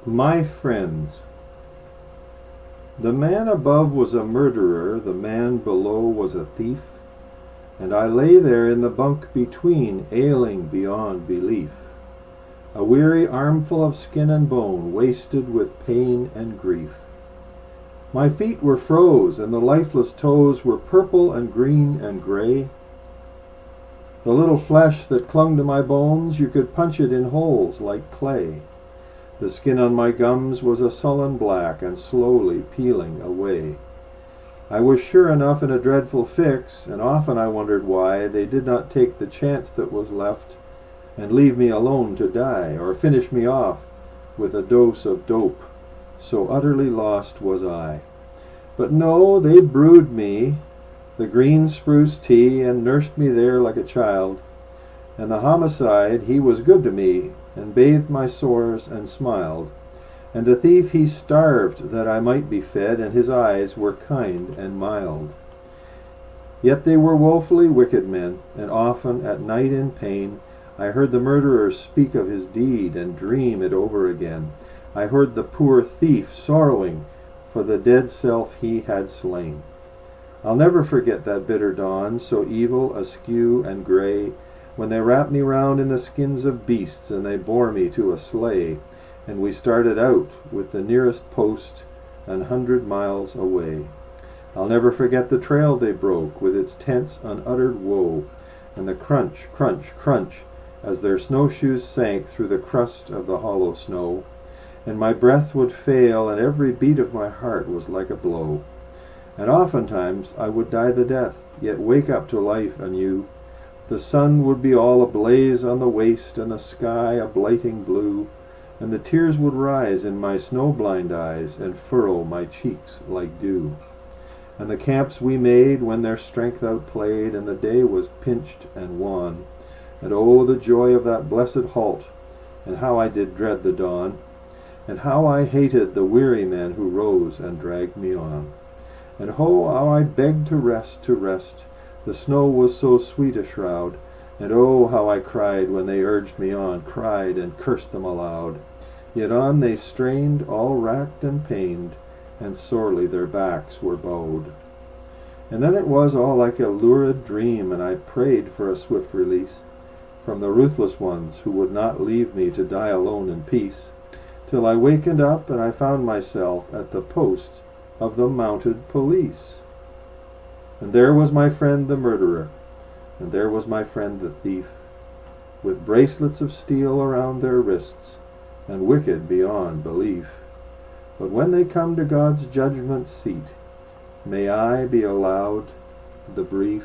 My friends. The man above was a murderer, the man below was a thief, and I lay there in the bunk between, ailing beyond belief, a weary armful of skin and bone, wasted with pain and grief. My feet were froze, and the lifeless toes were purple and green and gray. The little flesh that clung to my bones, you could punch it in holes like clay. The skin on my gums was a sullen black and slowly peeling away. I was sure enough in a dreadful fix, and often I wondered why they did not take the chance that was left and leave me alone to die, or finish me off with a dose of dope, so utterly lost was I. But no, they brewed me the green spruce tea and nursed me there like a child, and the homicide, he was good to me, and bathed my sores and smiled. And the thief, he starved that I might be fed, and his eyes were kind and mild. Yet they were woefully wicked men, and often at night in pain I heard the murderer speak of his deed and dream it over again. I heard the poor thief sorrowing for the dead self he had slain. I'll never forget that bitter dawn, so evil, askew, and gray, when they wrapped me round in the skins of beasts, and they bore me to a sleigh, and we started out with the nearest post 100 miles away. I'll never forget the trail they broke, with its tense, unuttered woe, and the crunch, crunch, crunch, as their snowshoes sank through the crust of the hollow snow, and my breath would fail, and every beat of my heart was like a blow. And oftentimes I would die the death, yet wake up to life anew. The sun would be all ablaze on the waste, and the sky a blighting blue, and the tears would rise in my snow-blind eyes, and furrow my cheeks like dew. And the camps we made, when their strength outplayed, and the day was pinched and wan, and oh, the joy of that blessed halt, and how I did dread the dawn, and how I hated the weary men who rose and dragged me on. And oh, how I begged to rest, the snow was so sweet a shroud, and oh, how I cried when they urged me on, cried and cursed them aloud. Yet on they strained, all racked and pained, and sorely their backs were bowed. And then it was all like a lurid dream, and I prayed for a swift release from the ruthless ones who would not leave me to die alone in peace, till I wakened up and I found myself at the post of the mounted police. And there was my friend the murderer, and there was my friend the thief, with bracelets of steel around their wrists, and wicked beyond belief. But when they come to God's judgment seat, may I be allowed the brief